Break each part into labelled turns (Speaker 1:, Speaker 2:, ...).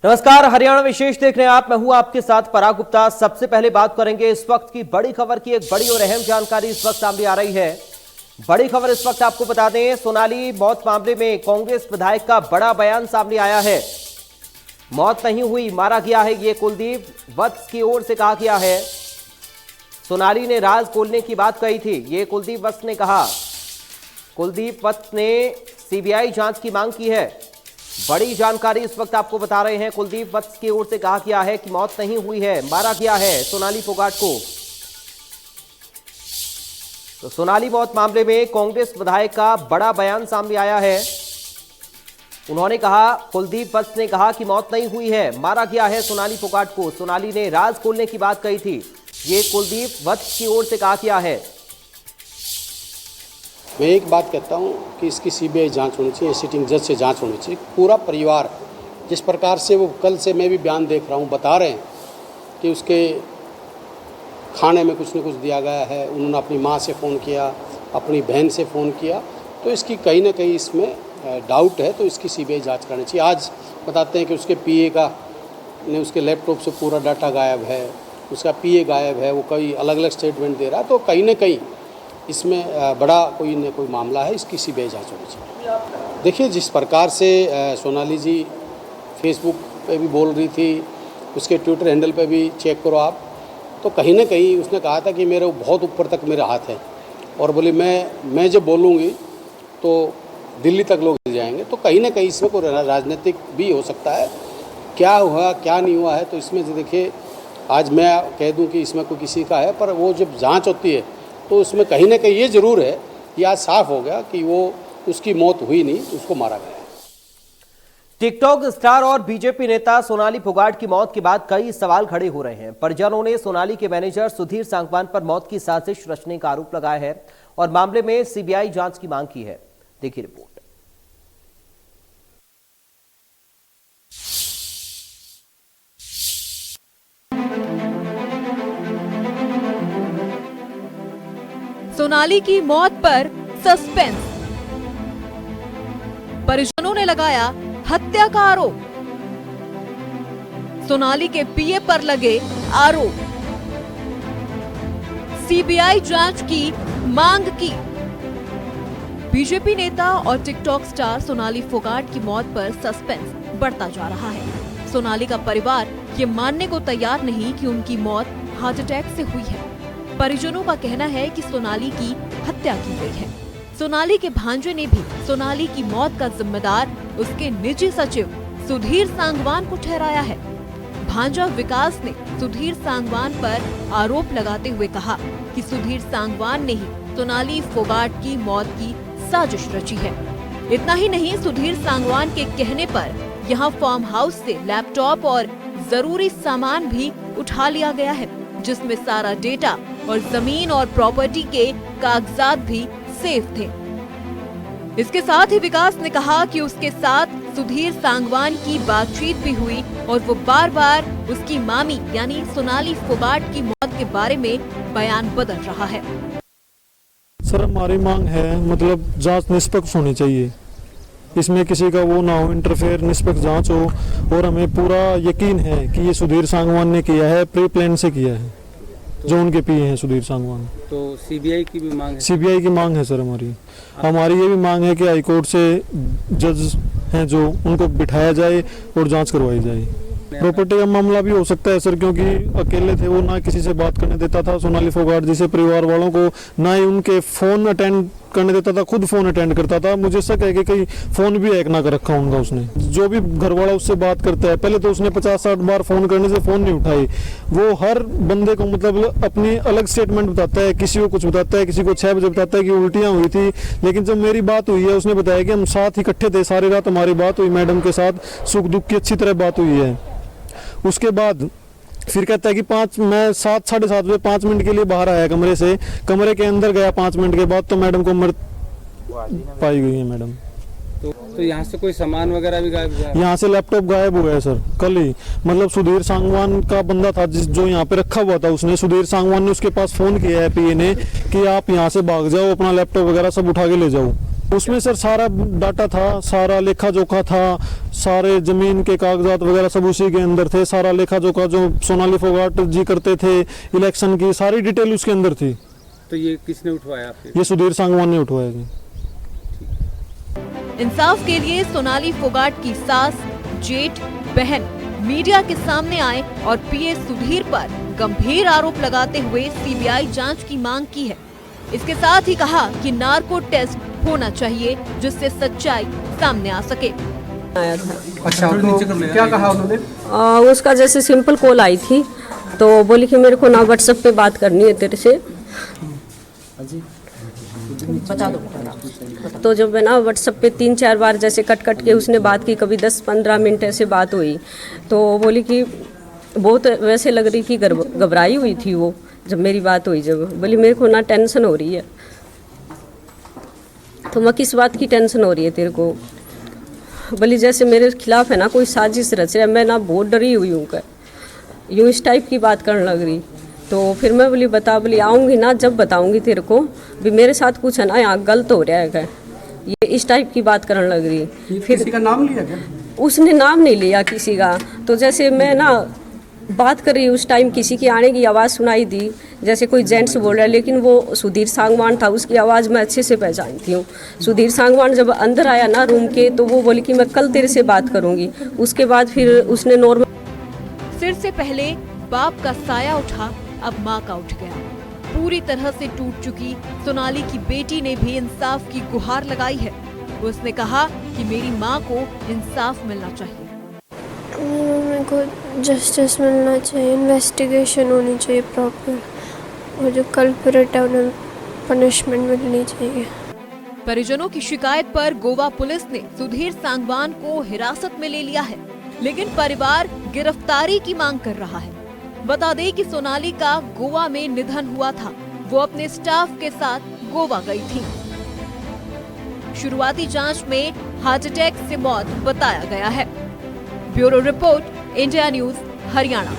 Speaker 1: नमस्कार, हरियाणा विशेष देख रहे हैं आप। मैं हूं आपके साथ पराग गुप्ता। सबसे पहले बात करेंगे इस वक्त की बड़ी खबर की। एक बड़ी और अहम जानकारी इस वक्त सामने आ रही है। बड़ी खबर इस वक्त आपको बता दें, सोनाली मौत मामले में कांग्रेस विधायक का बड़ा बयान सामने आया है। मौत नहीं हुई, मारा गया है, ये कुलदीप वत्स की ओर से कहा गया है। सोनाली ने राज खोलने की बात कही थी, ये कुलदीप वत्स ने कहा। कुलदीप वत्स ने सीबीआई जांच की मांग की है। बड़ी जानकारी इस वक्त आपको बता रहे हैं। कुलदीप वत्स की ओर से कहा गया है कि मौत नहीं हुई है, मारा गया है सोनाली फोगाट को। तो सोनाली मौत मामले में कांग्रेस विधायक का बड़ा बयान सामने आया है। उन्होंने कहा, कुलदीप वत्स ने कहा कि मौत नहीं हुई है, मारा गया है सोनाली फोगाट को। सोनाली ने राज खोलने की बात कही थी, ये कुलदीप वत्स की ओर से कहा गया है।
Speaker 2: मैं एक बात कहता हूं कि इसकी सीबीआई जांच होनी चाहिए, सिटिंग जज से जांच होनी चाहिए। पूरा परिवार जिस प्रकार से वो कल से मैं भी बयान देख रहा हूं, बता रहे हैं कि उसके खाने में कुछ न कुछ दिया गया है। उन्होंने अपनी मां से फ़ोन किया, अपनी बहन से फ़ोन किया, तो इसकी कहीं ना कहीं इसमें डाउट है, तो इसकी सीबीआई जांच करनी चाहिए। आज बताते हैं कि उसके पीए का ने उसके लैपटॉप से पूरा डाटा गायब है, उसका पीए गायब है, वो कई अलग अलग स्टेटमेंट दे रहा है। तो कहीं ना कहीं इसमें बड़ा कोई न कोई मामला है, इसकी सीबीआई जांच होनी चाहिए। देखिए, जिस प्रकार से सोनाली जी फेसबुक पे भी बोल रही थी, उसके ट्विटर हैंडल पे भी चेक करो आप, तो कहीं ना कहीं उसने कहा था कि मेरे बहुत ऊपर तक मेरे हाथ है, और बोली मैं जब बोलूँगी तो दिल्ली तक लोग हिल जाएंगे। तो कहीं ना कहीं इसमें कोई राजनीतिक भी हो सकता है। क्या हुआ क्या नहीं हुआ है, तो इसमें से देखिए, आज मैं कह दूँ कि इसमें कोई किसी का है, पर वो जब जाँच होती है तो उसमें कहीं ना कहीं ये जरूर है कि आज साफ हो गया कि वो उसकी मौत हुई नहीं, उसको मारा गया।
Speaker 1: टिकटॉक स्टार और बीजेपी नेता सोनाली फोगाट की मौत के बाद कई सवाल खड़े हो रहे हैं। परिजनों ने सोनाली के मैनेजर सुधीर सांगवान पर मौत की साजिश रचने का आरोप लगाया है और मामले में सीबीआई जांच की मांग की है। देखिए रिपोर्ट।
Speaker 3: सोनाली की मौत पर सस्पेंस, परिजनों ने लगाया हत्या का आरोप। सोनाली के पीए पर लगे आरोप, सीबीआई जांच की मांग की। बीजेपी नेता और टिकटॉक स्टार सोनाली फोगाट की मौत पर सस्पेंस बढ़ता जा रहा है। सोनाली का परिवार ये मानने को तैयार नहीं कि उनकी मौत हार्ट अटैक से हुई है। परिजनों का कहना है कि सोनाली की हत्या की गई है। सोनाली के भांजे ने भी सोनाली की मौत का जिम्मेदार उसके निजी सचिव सुधीर सांगवान को ठहराया है। भांजा विकास ने सुधीर सांगवान पर आरोप लगाते हुए कहा कि सुधीर सांगवान ने ही सोनाली फोगाट की मौत की साजिश रची है। इतना ही नहीं, सुधीर सांगवान के कहने पर यहाँ फार्म हाउस से लैपटॉप और जरूरी सामान भी उठा लिया गया है, जिसमें सारा डेटा और जमीन और प्रॉपर्टी के कागजात भी सेफ थे। इसके साथ ही विकास ने कहा कि उसके साथ सुधीर सांगवान की बातचीत भी हुई और वो बार बार उसकी मामी यानी सोनाली फोगाट की मौत के बारे में बयान बदल रहा है।
Speaker 4: सर, हमारी मांग है, मतलब जांच निष्पक्ष होनी चाहिए, इसमें किसी का वो ना हो, इंटरफेयर, निष्पक्ष जांच हो। और हमें पूरा यकीन है कि ये सुधीर सांगवान ने किया है, प्री प्लान से किया है, जो उनके पीए हैं सुधीर सांगवान।
Speaker 5: तो सीबीआई की भी मांग है?
Speaker 4: सीबीआई की मांग है सर हमारी ये भी मांग है कि हाईकोर्ट से जज हैं जो, उनको बिठाया जाए और जांच करवाई जाए। प्रॉपर्टी का मामला भी हो सकता है सर, क्योंकि अकेले थे वो, ना किसी से बात करने देता था सोनाली फोगाट जैसे परिवार वालों को, ना ही उनके फोन अटेंड करने देता था, खुद फोन अटेंड करता था। मुझे शक है कि कहीं फोन भी हैक ना कर रखा उनका उसने। जो भी घर वाला उससे बात करता है, पहले तो उसने 50-60 बार फोन करने से फोन नहीं उठाई। वो हर बंदे को मतलब अपनी अलग स्टेटमेंट बताता है, किसी को कुछ बताता है, किसी को 6 बजे बताता है कि उल्टियां हुई थी। लेकिन जब मेरी बात हुई है, उसने बताया कि हम साथ इकट्ठे थे, सारी रात हमारी बात हुई, मैडम के साथ सुख दुख की अच्छी तरह बात हुई है। उसके बाद फिर कहता है कि मैं 7-7:30 बजे 5 मिनट के लिए बाहर आया कमरे से, कमरे के अंदर गया 5 मिनट के बाद तो मैडम को मृत पाई गई है मैडम।
Speaker 5: तो यहाँ से कोई सामान वगैरह भी गायब हुआ?
Speaker 4: यहाँ से लैपटॉप गायब हुआ है सर, कल ही। मतलब सुधीर सांगवान का बंदा था जो यहाँ पे रखा हुआ था, उसने, सुधीर सांगवान ने उसके पास फोन किया है पीए ने कि आप यहाँ से भाग जाओ, अपना लैपटॉप वगैरह सब उठा के ले जाओ। उसमें सर सारा डाटा था, सारा लेखा जोखा था, सारे जमीन के कागजात वगैरह सब उसी के अंदर थे। सारा लेखा जोखा जो सोनाली फोगाट जी करते थे इलेक्शन की, सारी डिटेल उसके अंदर थी।
Speaker 5: तो ये किसने उठवाया आपसे?
Speaker 4: ये सुधीर सांगवान ने उठवाया जी।
Speaker 3: इंसाफ के लिए सोनाली फोगाट की सास, जेठ, बहन मीडिया के सामने आए और पीए सुधीर पर गंभीर आरोप लगाते हुए सीबीआई जांच की मांग की है। इसके साथ ही कहा कि नार्को टेस्ट होना चाहिए जिससे सच्चाई सामने आ सके।
Speaker 6: आया था।
Speaker 7: अच्छा, तो क्या कहा उन्होंने?
Speaker 6: उसका जैसे सिंपल कॉल आई थी तो बोली कि मेरे को ना व्हाट्सएप पे बात करनी है तेरे से।
Speaker 7: बता दो।
Speaker 6: तो जब मैं ना व्हाट्सएप पे 3-4 बार जैसे कट कट के उसने बात की, कभी 10-15 मिनट ऐसे बात हुई, तो बोली कि बहुत वैसे लग रही कि घबराई हुई थी वो। जब मेरी बात हुई, जब बोली मेरे को ना टेंशन हो रही है। तो मैं किस बात की टेंशन हो रही है तेरे को? बोली जैसे मेरे खिलाफ है ना कोई साजिश रच रहा है, मैं ना बहुत डरी हुई हूँ कर यूँ इस टाइप की बात करने लग रही। तो फिर मैं बोली बता, बोली आऊँगी ना जब बताऊँगी तेरे को भी मेरे साथ कुछ है ना यहाँ गलत हो रहा है क्या, ये इस टाइप की बात करने लग रही। फिर
Speaker 7: किसी का नाम लिया क्या?
Speaker 6: उसने नाम नहीं लिया किसी का। तो जैसे मैं ना बात कर रही उस टाइम किसी की आने की आवाज़ सुनाई दी, जैसे कोई जेंट्स बोल रहा है, लेकिन वो सुधीर सांगवान था, उसकी आवाज़ मैं अच्छे से पहचानती हूँ। सुधीर सांगवान जब अंदर आया ना रूम के, तो वो बोली कि मैं कल तेरे से बात करूँगी। उसके बाद फिर उसने नॉर्मल।
Speaker 3: सिर से पहले बाप का साया उठा, अब माँ का उठ गया। पूरी तरह से टूट चुकी सोनाली की बेटी ने भी इंसाफ की गुहार लगाई है। उसने कहा कि मेरी माँ को इंसाफ मिलना चाहिए।
Speaker 8: मेरे को जस्टिस मिलना चाहिए, इन्वेस्टिगेशन होनी चाहिए प्रॉपर, और जो कल्प्रिट है उन्हें पनिशमेंट मिलनी चाहिए।
Speaker 3: परिजनों की शिकायत पर गोवा पुलिस ने सुधीर सांगवान को हिरासत में ले लिया है, लेकिन परिवार गिरफ्तारी की मांग कर रहा है। बता दें कि सोनाली का गोवा में निधन हुआ था। वो अपने स्टाफ के साथ गोवा गई थी। शुरुआती जांच में हार्ट अटैक से मौत बताया गया है। Bureau report, India news, Haryana.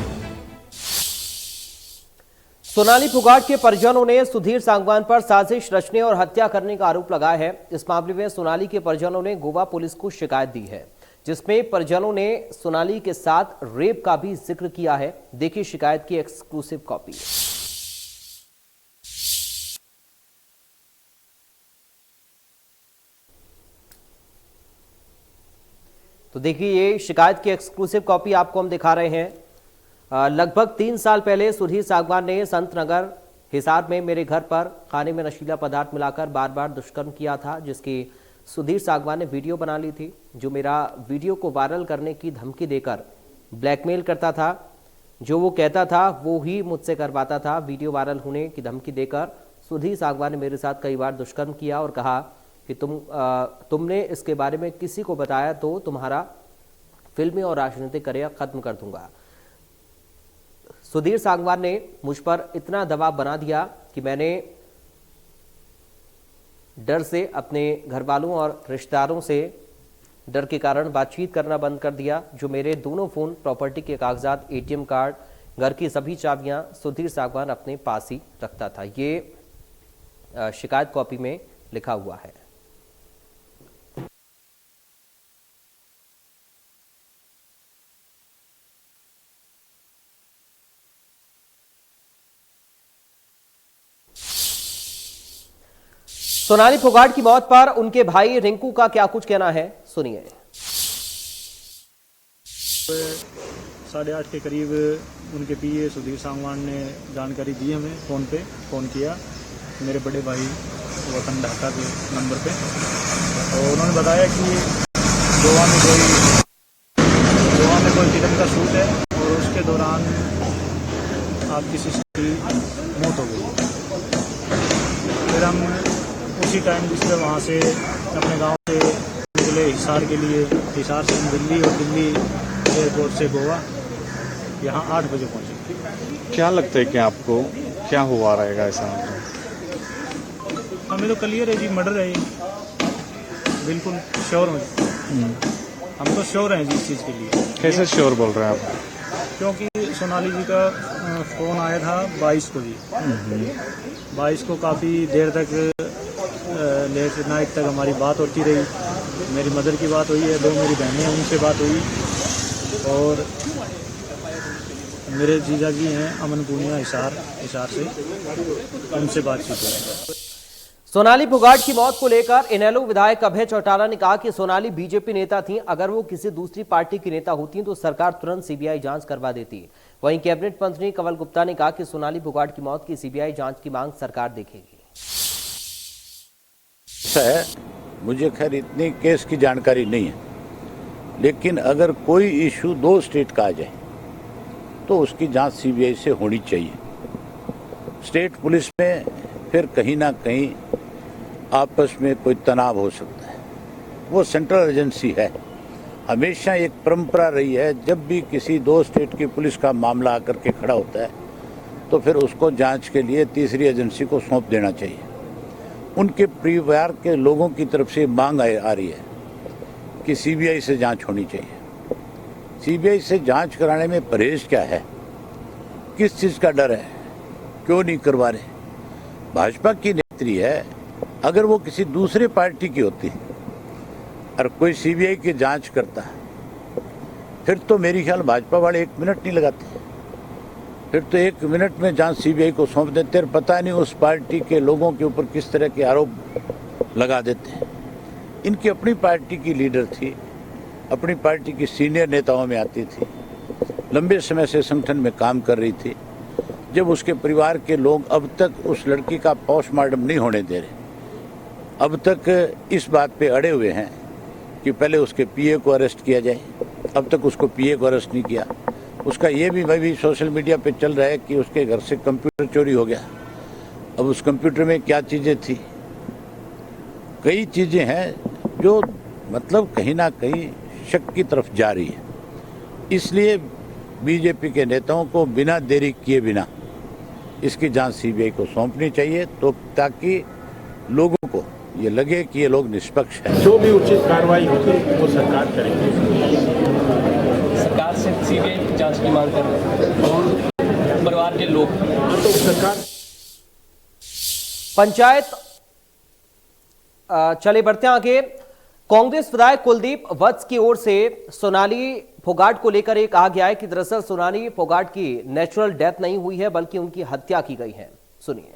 Speaker 1: Sonali Phogat के परिजनों ने सुधीर सांगवान पर साजिश रचने और हत्या करने का आरोप लगाया है। इस मामले में सोनाली के परिजनों ने गोवा पुलिस को शिकायत दी है, जिसमें परिजनों ने सोनाली के साथ रेप का भी जिक्र किया है। देखिए शिकायत की एक्सक्लूसिव कॉपी। तो देखिए ये शिकायत की एक्सक्लूसिव कॉपी आपको हम दिखा रहे हैं। लगभग 3 साल पहले सुधीर सांगवान ने संत नगर हिसार में मेरे घर पर खाने में नशीला पदार्थ मिलाकर बार बार दुष्कर्म किया था, जिसकी सुधीर सांगवान ने वीडियो बना ली थी, जो मेरा वीडियो को वायरल करने की धमकी देकर ब्लैकमेल करता था। जो वो कहता था वो ही मुझसे करवाता था। वीडियो वायरल होने की धमकी देकर सुधीर सांगवान ने मेरे साथ कई बार दुष्कर्म किया और कहा कि तुमने इसके बारे में किसी को बताया तो तुम्हारा फिल्मी और राजनीतिक करियर खत्म कर दूंगा। सुधीर सांगवान ने मुझ पर इतना दबाव बना दिया कि मैंने डर से अपने घर वालों और रिश्तेदारों से डर के कारण बातचीत करना बंद कर दिया। जो मेरे दोनों फोन, प्रॉपर्टी के कागजात, एटीएम कार्ड, घर की सभी चाबियां सुधीर सांगवान अपने पास ही रखता था। ये शिकायत कॉपी में लिखा हुआ है। सोनाली फोगाट की मौत पर उनके भाई रिंकू का क्या कुछ कहना है, सुनिए।
Speaker 9: 8:30 के करीब उनके पीए सुधीर सांगवान ने जानकारी दी हमें, फ़ोन किया मेरे बड़े भाई वतन ढाका के नंबर पे। तो उन्होंने बताया कि गोवा में कोई किडन का शूट है और उसके दौरान आपकी सिस्टर की मौत हो गई। फिर हम उसी टाइम जिसमें वहाँ से अपने गांव से निकले हिसार के लिए, हिसार से दिल्ली और दिल्ली एयरपोर्ट से गोवा, यहाँ 8 बजे पहुँचे।
Speaker 10: क्या लगता है कि आपको क्या हुआ रहेगा ऐसा?
Speaker 9: हमें तो क्लियर है जी, मर्डर है ये, बिल्कुल श्योर हूँ। हम तो श्योर हैं जी इस चीज़ के लिए।
Speaker 10: कैसे श्योर बोल रहे हैं आप?
Speaker 9: क्योंकि सोनाली जी का फ़ोन आया था 22 को जी। 22 को काफ़ी देर तक लेट नाइट तक हमारी बात होती रही। मेरी मदर की बात हुई है, 2 मेरी बहनें हैं, उनसे बात हुई, और मेरे जीजा जी हैं अमन पूनिया हिसार से, उनसे बातचीत हुई।
Speaker 1: सोनाली फोगाट की मौत को लेकर इनेलो विधायक अभय चौटाला ने कहा कि सोनाली बीजेपी नेता थी, अगर वो किसी दूसरी पार्टी की नेता होती तो सरकार तुरंत सीबीआई जांच करवा देती। वहीं कैबिनेट मंत्री कंवल गुप्ता ने कहा कि सोनाली फोगाट की मौत की सीबीआई जांच की मांग सरकार देखेगी।
Speaker 11: मुझे खैर इतनी केस की जानकारी नहीं है, लेकिन अगर कोई इशू 2 स्टेट का आ जाए तो उसकी जांच सीबीआई से होनी चाहिए। स्टेट पुलिस में फिर कहीं ना कहीं आपस में कोई तनाव हो सकता है, वो सेंट्रल एजेंसी है। हमेशा एक परंपरा रही है, जब भी किसी 2 स्टेट की पुलिस का मामला आकर के खड़ा होता है तो फिर उसको जांच के लिए तीसरी एजेंसी को सौंप देना चाहिए। उनके परिवार के लोगों की तरफ से मांग आ रही है कि सीबीआई से जांच होनी चाहिए। सीबीआई से जांच कराने में परहेज क्या है, किस चीज़ का डर है, क्यों नहीं करवा रहे? भाजपा की नेत्री है, अगर वो किसी दूसरे पार्टी की होती और कोई सीबीआई की जांच करता फिर तो मेरी ख्याल भाजपा वाले 1 मिनट नहीं लगाते, फिर तो 1 मिनट में जांच सीबीआई को सौंप देते और पता नहीं उस पार्टी के लोगों के ऊपर किस तरह के आरोप लगा देते। इनकी अपनी पार्टी की लीडर थी, अपनी पार्टी की सीनियर नेताओं में आती थी, लंबे समय से संगठन में काम कर रही थी। जब उसके परिवार के लोग अब तक उस लड़की का पोस्टमार्टम नहीं होने दे रहे, अब तक इस बात पे अड़े हुए हैं कि पहले उसके पीए को अरेस्ट किया जाए, अब तक उसको पीए को अरेस्ट नहीं किया। उसका ये भी सोशल मीडिया पे चल रहा है कि उसके घर से कंप्यूटर चोरी हो गया। अब उस कंप्यूटर में क्या चीज़ें थी, कई चीज़ें हैं जो मतलब कहीं ना कहीं शक की तरफ जा रही है। इसलिए बीजेपी के नेताओं को बिना देरी किए बिना इसकी जांच सीबीआई को सौंपनी चाहिए, तो ताकि लोगों को ये लगे कि ये लोग निष्पक्ष हैं।
Speaker 12: जो भी उचित कार्रवाई होगी वो सरकार करेगी।
Speaker 13: सरकार से सीबीआई की जांच की मांग कर रहे हैं और परिवार के लोग
Speaker 12: तो सरकार
Speaker 1: पंचायत चले बढ़ते हैं आगे। कांग्रेस विधायक कुलदीप वत्स की ओर से सोनाली फोगाट को लेकर ये कहा गया है कि दरअसल सोनाली फोगाट की नेचुरल डेथ नहीं हुई है, बल्कि उनकी हत्या की गई है। सुनिए।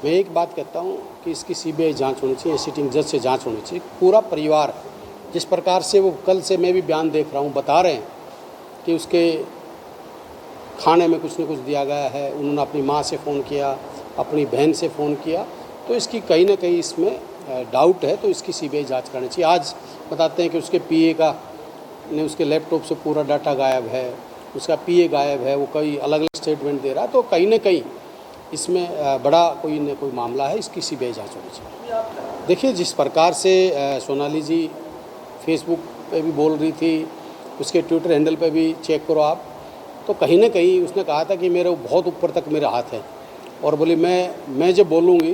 Speaker 2: मैं एक बात कहता हूं कि इसकी सीबीआई जांच होनी चाहिए, सिटिंग जज से जांच होनी चाहिए। पूरा परिवार जिस प्रकार से वो कल से मैं भी बयान देख रहा हूं, बता रहे हैं कि उसके खाने में कुछ न कुछ दिया गया है, उन्होंने अपनी माँ से फ़ोन किया, अपनी बहन से फ़ोन किया, तो इसकी कहीं ना कहीं इसमें डाउट है, तो इसकी सीबीआई जांच करनी चाहिए। आज बताते हैं कि उसके पीए का ने उसके लैपटॉप से पूरा डाटा गायब है, उसका पीए गायब है, वो कई अलग अलग स्टेटमेंट दे रहा है, तो कहीं ना कहीं इसमें बड़ा कोई न कोई मामला है, इसकी सीबीआई जांच होनी चाहिए। देखिए, जिस प्रकार से सोनाली जी फेसबुक पे भी बोल रही थी, उसके ट्विटर हैंडल पे भी चेक करो आप, तो कहीं ना कहीं उसने कहा था कि मेरे बहुत ऊपर तक मेरा हाथ है, और बोली मैं जब बोलूँगी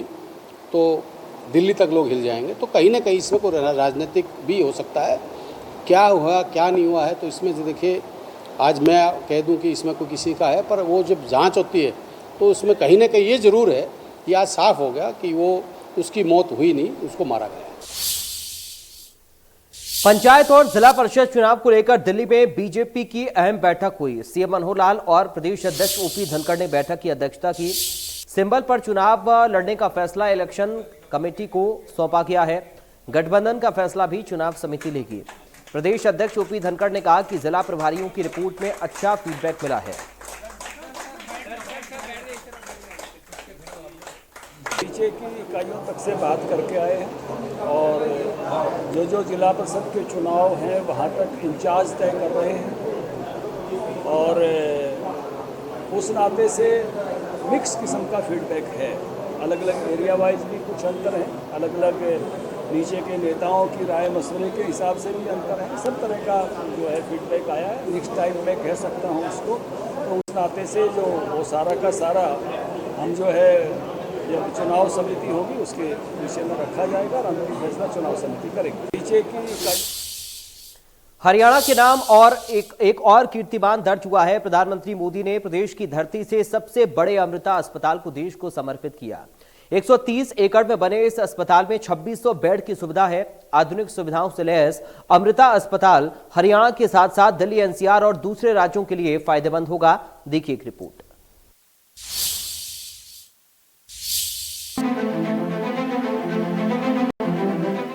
Speaker 2: तो दिल्ली तक लोग हिल जाएंगे। तो कहीं ना कहीं इसमें कोई राजनीतिक भी हो सकता है, क्या हुआ क्या नहीं हुआ है। तो इसमें जो देखिए, आज मैं कह दूं कि इसमें कोई किसी का है, पर वो जब जांच होती है तो उसमें कहीं ना कहीं ये ज़रूर है कि आज साफ हो गया कि वो उसकी मौत हुई नहीं, उसको मारा गया।
Speaker 1: पंचायत और जिला परिषद चुनाव को लेकर दिल्ली में बीजेपी की अहम बैठक हुई। सीएम मनोहर लाल और प्रदेश अध्यक्ष ओपी धनखड़ ने बैठक की अध्यक्षता की। सिंबल पर चुनाव लड़ने का फैसला इलेक्शन कमेटी को सौंपा गया है। गठबंधन का फैसला भी चुनाव समिति लेगी। प्रदेश अध्यक्ष ओपी धनखड़ ने कहा कि जिला प्रभारियों की रिपोर्ट में अच्छा फीडबैक मिला है।
Speaker 14: नीचे की इकाइयों तक से बात करके आए हैं और जो जिला परिषद के चुनाव हैं वहाँ तक इंचार्ज तय कर रहे हैं, और उस नाते से मिक्स किस्म का फीडबैक है। अलग अलग एरिया वाइज भी कुछ अंतर हैं, अलग अलग नीचे के नेताओं की राय मसले के हिसाब से भी अंतर है। सब तरह का जो है फीडबैक आया है। नेक्स्ट टाइम मैं कह सकता हूँ उसको, तो उस नाते से जो वो सारा का सारा हम जो है जब चुनाव समिति होगी उसके विषय में रखा जाएगा और अंतिम फैसला चुनाव समिति करेगी। नीचे की
Speaker 1: हरियाणा के नाम और एक और कीर्तिमान दर्ज हुआ है। प्रधानमंत्री मोदी ने प्रदेश की धरती से सबसे बड़े अमृता अस्पताल को देश को समर्पित किया। 130 एकड़ में बने इस अस्पताल में 2600 बेड की सुविधा है। आधुनिक सुविधाओं से लैस अमृता अस्पताल हरियाणा के साथ साथ दिल्ली, एनसीआर और दूसरे राज्यों के लिए फायदेमंद होगा। देखिए एक रिपोर्ट।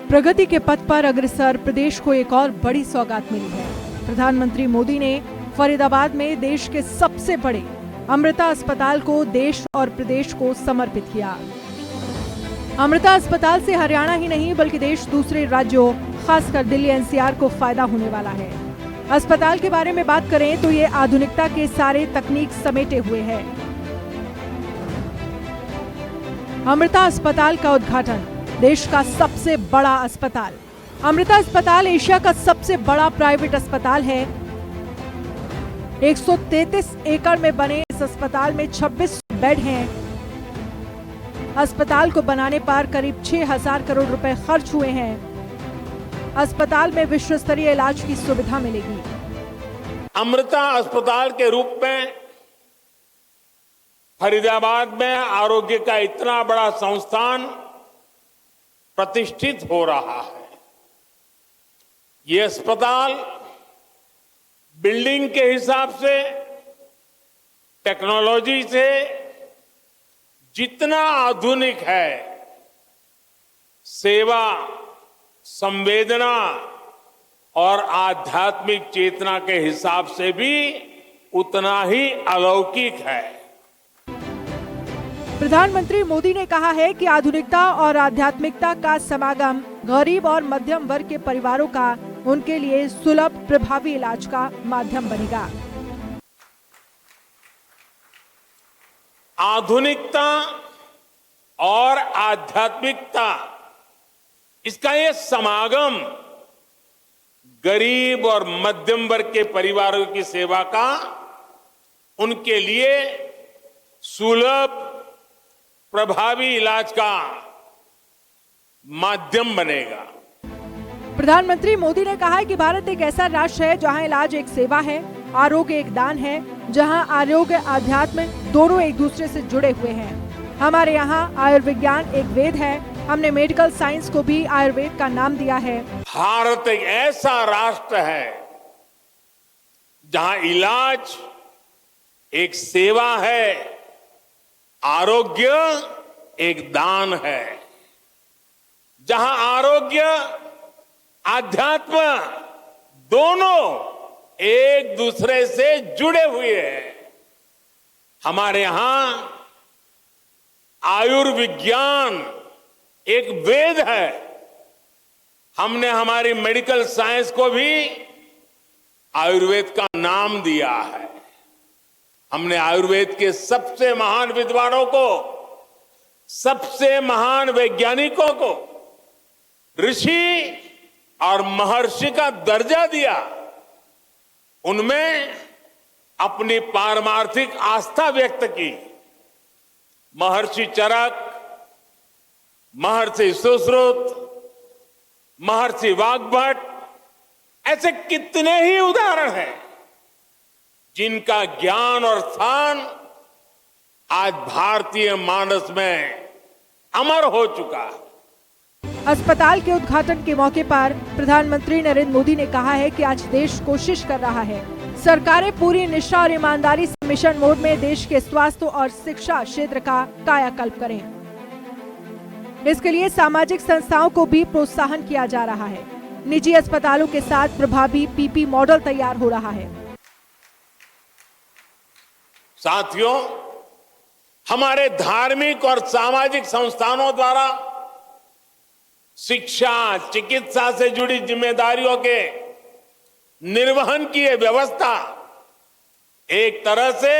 Speaker 15: प्रगति के पथ पर अग्रसर प्रदेश को एक और बड़ी सौगात मिली है। प्रधानमंत्री मोदी ने फरीदाबाद में देश के सबसे बड़े अमृता अस्पताल को देश और प्रदेश को समर्पित किया। अमृता अस्पताल से हरियाणा ही नहीं बल्कि देश दूसरे राज्यों खासकर दिल्ली, एनसीआर को फायदा होने वाला है। अस्पताल के बारे में बात करें तो ये आधुनिकता के सारे तकनीक समेटे हुए है। अमृता अस्पताल का उद्घाटन, देश का सबसे बड़ा अस्पताल। अमृता अस्पताल एशिया का सबसे बड़ा प्राइवेट अस्पताल है। 133 एकड़ में बने इस अस्पताल में 26 बेड हैं। अस्पताल को बनाने पर करीब 6000 करोड़ रुपए खर्च हुए हैं। अस्पताल में विश्व स्तरीय इलाज की सुविधा मिलेगी।
Speaker 12: अमृता अस्पताल के रूप में फरीदाबाद में आरोग्य का इतना बड़ा संस्थान प्रतिष्ठित हो रहा है। ये अस्पताल बिल्डिंग के हिसाब से, टेक्नोलॉजी से जितना आधुनिक है, सेवा, संवेदना और आध्यात्मिक चेतना के हिसाब से भी उतना ही अलौकिक है।
Speaker 15: प्रधानमंत्री मोदी ने कहा है कि आधुनिकता और आध्यात्मिकता का समागम गरीब और मध्यम वर्ग के परिवारों का उनके लिए सुलभ, प्रभावी इलाज का माध्यम बनेगा।
Speaker 12: आधुनिकता और आध्यात्मिकता, इसका ये समागम गरीब और मध्यम वर्ग के परिवारों की सेवा का उनके लिए सुलभ, प्रभावी इलाज का माध्यम बनेगा।
Speaker 15: प्रधानमंत्री मोदी ने कहा है कि भारत एक ऐसा राष्ट्र है जहां इलाज एक सेवा है, आरोग्य एक दान है, जहां आरोग्य आध्यात्म दोनों एक दूसरे से जुड़े हुए हैं। हमारे यहाँ आयुर्विज्ञान एक वेद है। हमने मेडिकल साइंस को भी आयुर्वेद का नाम दिया है।
Speaker 12: भारत एक ऐसा राष्ट्र है जहां इलाज एक सेवा है, आरोग्य एक दान है, जहां आरोग्य, आध्यात्म दोनों एक दूसरे से जुड़े हुए हैं। हमारे यहां आयुर्विज्ञान एक वेद है। हमने हमारी मेडिकल साइंस को भी आयुर्वेद का नाम दिया है। हमने आयुर्वेद के सबसे महान विद्वानों को, सबसे महान वैज्ञानिकों को ऋषि और महर्षि का दर्जा दिया। उनमें अपनी पारमार्थिक आस्था व्यक्त की। महर्षि चरक, महर्षि सुश्रुत, महर्षि वाग्भट, ऐसे कितने ही उदाहरण हैं जिनका ज्ञान और स्थान आज भारतीय मानस में अमर हो चुका है।
Speaker 15: अस्पताल के उद्घाटन के मौके पर प्रधानमंत्री नरेंद्र मोदी ने कहा है कि आज देश कोशिश कर रहा है, सरकारें पूरी निष्ठा और ईमानदारी से मिशन मोड में देश के स्वास्थ्य और शिक्षा क्षेत्र का कायाकल्प करें। इसके लिए सामाजिक संस्थाओं को भी प्रोत्साहन किया जा रहा है। निजी अस्पतालों के साथ प्रभावी पीपी मॉडल तैयार हो रहा है।
Speaker 12: साथियों, हमारे धार्मिक और सामाजिक संस्थानों द्वारा शिक्षा, चिकित्सा से जुड़ी जिम्मेदारियों के निर्वहन की यह व्यवस्था एक तरह से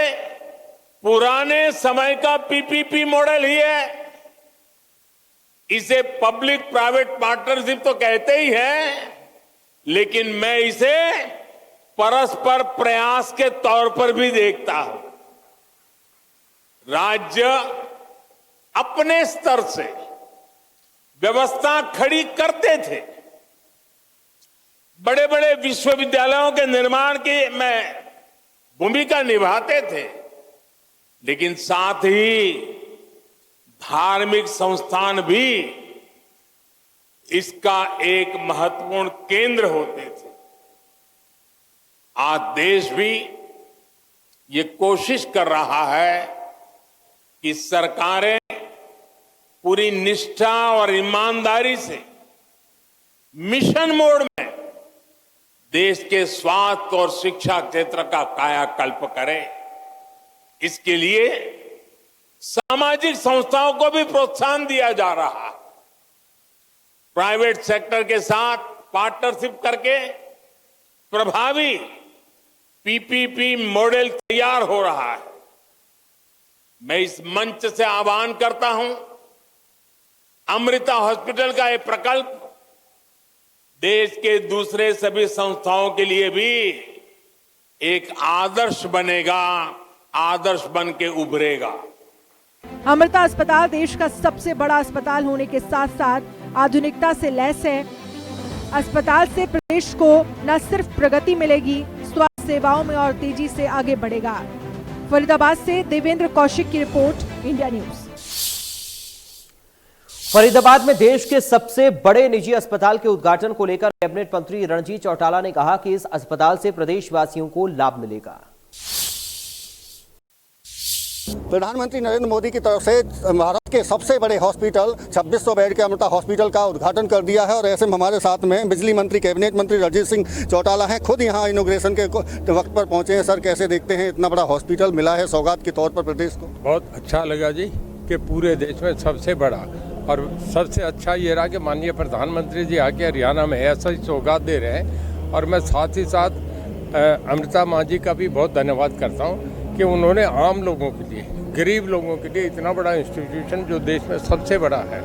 Speaker 12: पुराने समय का पीपीपी मॉडल ही है। इसे पब्लिक प्राइवेट पार्टनरशिप तो कहते ही हैं, लेकिन मैं इसे परस्पर प्रयास के तौर पर भी देखता हूं। राज्य अपने स्तर से व्यवस्था खड़ी करते थे, बड़े बड़े विश्वविद्यालयों के निर्माण की में भूमिका निभाते थे, लेकिन साथ ही धार्मिक संस्थान भी इसका एक महत्वपूर्ण केंद्र होते थे। आज देश भी ये कोशिश कर रहा है कि सरकारें पूरी निष्ठा और ईमानदारी से मिशन मोड में देश के स्वास्थ्य और शिक्षा क्षेत्र का कायाकल्प करें। इसके लिए सामाजिक संस्थाओं को भी प्रोत्साहन दिया जा रहा है। प्राइवेट सेक्टर के साथ पार्टनरशिप करके प्रभावी पीपीपी मॉडल तैयार हो रहा है। मैं इस मंच से आह्वान करता हूं, अमृता हॉस्पिटल का ये प्रकल्प देश के दूसरे सभी संस्थाओं के लिए भी एक आदर्श बनेगा, आदर्श बन के उभरेगा।
Speaker 15: अमृता अस्पताल देश का सबसे बड़ा अस्पताल होने के साथ साथ आधुनिकता से लैस है। अस्पताल से प्रदेश को न सिर्फ प्रगति मिलेगी, स्वास्थ्य सेवाओं में और तेजी से आगे बढ़ेगा। फरीदाबाद से देवेंद्र कौशिक की रिपोर्ट, इंडिया न्यूज।
Speaker 1: फरीदाबाद में देश के सबसे बड़े निजी अस्पताल के उद्घाटन को लेकर कैबिनेट मंत्री रणजीत चौटाला ने कहा कि इस अस्पताल से प्रदेशवासियों को लाभ मिलेगा।
Speaker 16: प्रधानमंत्री नरेंद्र मोदी की तरफ से भारत के सबसे बड़े हॉस्पिटल 2600 बेड के अमृता हॉस्पिटल का उद्घाटन कर दिया है और ऐसे में हमारे साथ में बिजली मंत्री कैबिनेट मंत्री रणजीत सिंह चौटाला हैं, खुद यहाँ इनॉग्रेशन के वक्त पर पहुंचे हैं। सर, कैसे देखते हैं इतना बड़ा हॉस्पिटल मिला है सौगात के तौर पर प्रदेश को?
Speaker 17: बहुत अच्छा लगा जी कि पूरे देश में सबसे बड़ा, और सबसे अच्छा ये रहा कि माननीय प्रधानमंत्री जी आके हरियाणा में ऐसा ही सौगात दे रहे हैं। और मैं साथ ही साथ अमृता माँ जी का भी बहुत धन्यवाद करता हूँ कि उन्होंने आम लोगों के लिए, गरीब लोगों के लिए इतना बड़ा इंस्टीट्यूशन जो देश में सबसे बड़ा है,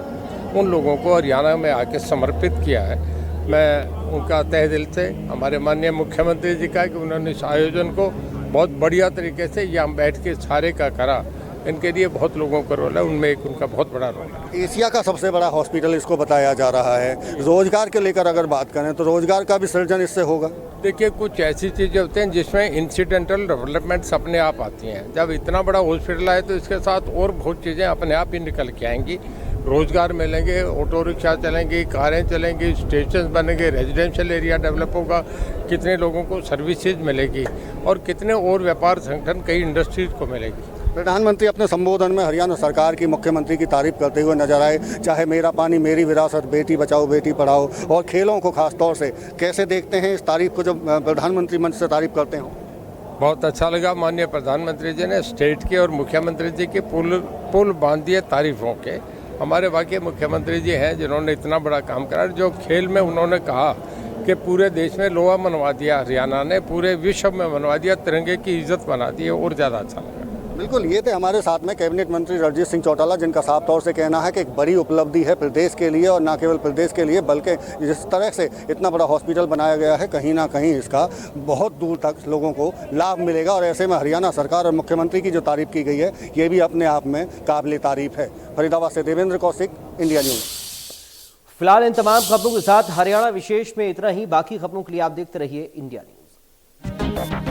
Speaker 17: उन लोगों को हरियाणा में आके समर्पित किया है। मैं उनका तहे दिल से हमारे माननीय मुख्यमंत्री जी का कि उन्होंने इस आयोजन को बहुत बढ़िया तरीके से यहाँ बैठ के सारे का करा। इनके लिए बहुत लोगों का रोल है, उनमें एक उनका बहुत बड़ा रोल है।
Speaker 16: एशिया का सबसे बड़ा हॉस्पिटल इसको बताया जा रहा है। रोजगार के लेकर अगर बात करें तो रोजगार का भी सृजन इससे होगा।
Speaker 17: देखिए, कुछ ऐसी चीज़ें होती हैं जिसमें इंसिडेंटल डेवलपमेंट्स अपने आप आती हैं। जब इतना बड़ा हॉस्पिटल है तो इसके साथ और बहुत चीज़ें अपने आप ही निकल के आएंगी। रोजगार मिलेंगे, ऑटो रिक्शा चलेंगी, कारें चलेंगी, स्टेशन बनेंगे, रेजिडेंशियल एरिया डेवलप होगा, कितने लोगों को सर्विसेज मिलेगी और कितने और व्यापार संगठन, कई इंडस्ट्रीज को मिलेगी।
Speaker 16: प्रधानमंत्री अपने संबोधन में हरियाणा सरकार की, मुख्यमंत्री की तारीफ करते हुए नजर आए। चाहे मेरा पानी मेरी विरासत, बेटी बचाओ बेटी पढ़ाओ और खेलों को खास तौर से कैसे देखते हैं इस तारीफ को जब प्रधानमंत्री मंच से तारीफ करते हो?
Speaker 17: बहुत अच्छा लगा। माननीय प्रधानमंत्री जी ने स्टेट के और मुख्यमंत्री जी के पुल बांध दिए तारीफों के। हमारे वाकई मुख्यमंत्री जी हैं जिन्होंने इतना बड़ा काम करा। जो खेल में उन्होंने कहा कि पूरे देश में लोहा मनवा दिया, हरियाणा ने पूरे विश्व में मनवा दिया, तिरंगे की इज्जत बना दी है, और ज़्यादा अच्छा लगा।
Speaker 16: बिल्कुल, ये थे हमारे साथ में कैबिनेट मंत्री रणजीत सिंह चौटाला, जिनका साफ तौर से कहना है कि एक बड़ी उपलब्धि है प्रदेश के लिए, और न केवल प्रदेश के लिए बल्कि जिस तरह से इतना बड़ा हॉस्पिटल बनाया गया है, कहीं ना कहीं इसका बहुत दूर तक लोगों को लाभ मिलेगा। और ऐसे में हरियाणा सरकार और मुख्यमंत्री की जो तारीफ की गई है, ये भी अपने आप में काबिल तारीफ है। फरीदाबाद से देवेंद्र कौशिक, इंडिया न्यूज़।
Speaker 1: फिलहाल इन तमाम खबरों के साथ हरियाणा विशेष में इतना ही। बाकी खबरों के लिए आप देखते रहिए इंडिया न्यूज़।